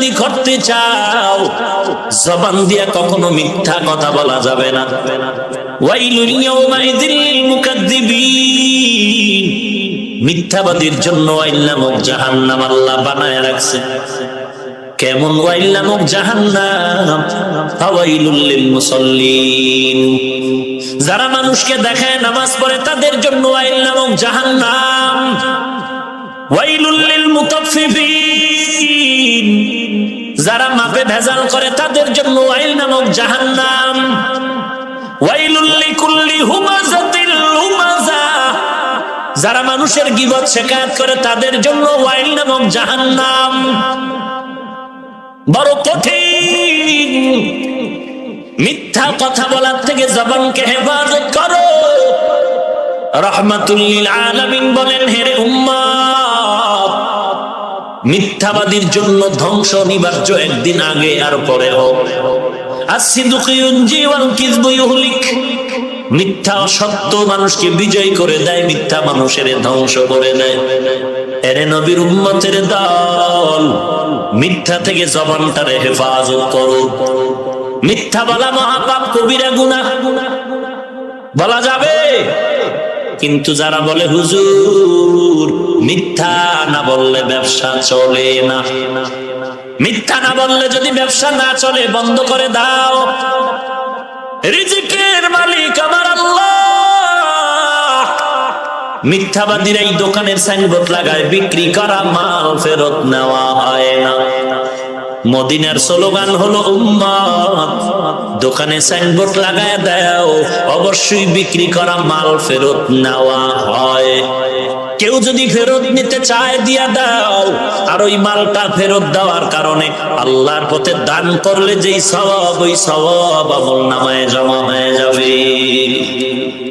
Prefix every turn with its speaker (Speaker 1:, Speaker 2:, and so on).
Speaker 1: যদি করতে চাও জবান দিয়া কখনো মিথ্যা কথা বলা যাবে না। ওয়াইলুল ইয়াউমাইযিল লিল মুকাদ্দিবিন, মিথ্যাবাদীর জন্য ওয়াইল নামক জাহান্নাম আল্লাহ বানায় রাখছে। কেমন ওয়াইল নামক জাহান্নাম? ফাওয়াইলুল লিল মুসাল্লিন, যারা মানুষকে দেখায় নামাজ পড়ে তাদের জন্য ওয়াইল নামক জাহান্নাম। ওয়াইলুল লিল মুতাফফিফিন, যারা মাপে ভেজাল করে তাদের জন্য ওয়াইল নামক জাহান্নাম। ওয়াইলুল লিকুল্লি হুমাযাতিল লুমাযা, যারা মানুষের গীবত শিকায়ত করে তাদের জন্য ওয়াইল নামক জাহান্নাম। বড় কঠিন, মিথ্যা কথা বলার থেকে জবানকে হেফাজত করো। রাহমাতুল লিল আলামিন বলেন, হে উম্মত, মিথ্যাবাদীর জন্য ধ্বংস অনিবার্য, একদিন আগে আর পরে হোক। আসিদুকু ইউনজি ওয়াল কিযবু ইউহলিক, মিথ্যা অসত্য মানুষকে বিজয় করে দেয়, মিথ্যা মানুষের ধ্বংস করে দেয়। এরে নবীর উম্মতের দল, মিথ্যা থেকে জবানটারে হেফাজত করো। মিথ্যা বলা মহাপাপ, কবিরা গুনাহ, বলা যাবে। কিন্তু যারা বলে হুজুর মিথ্যা না বললে ব্যবসা চলে না, মিথ্যা না বললে যদি ব্যবসা না চলে বন্ধ করে দাও, রিজিকের মালিক আমার আল্লাহ। মিথ্যাবাদীরা এই দোকানের সাইনবোর্ড লাগায়, বিক্রি করা মাল ফেরত নেওয়া হয় না। মদিনার স্লোগান হলো উম্মত, দোকানে সাইনবোর্ড লাগায় দাও, অবশ্যই বিক্রি করা মাল ফেরত নেওয়া হয়। কেউ যদি ফেরত নিতে চায় দিয়া দাও, আর ওই মালটা ফেরত দেওয়ার কারণে আল্লাহর পথে দান করলে যেই সওয়াব, ওই সওয়াব আমলনামায় জমা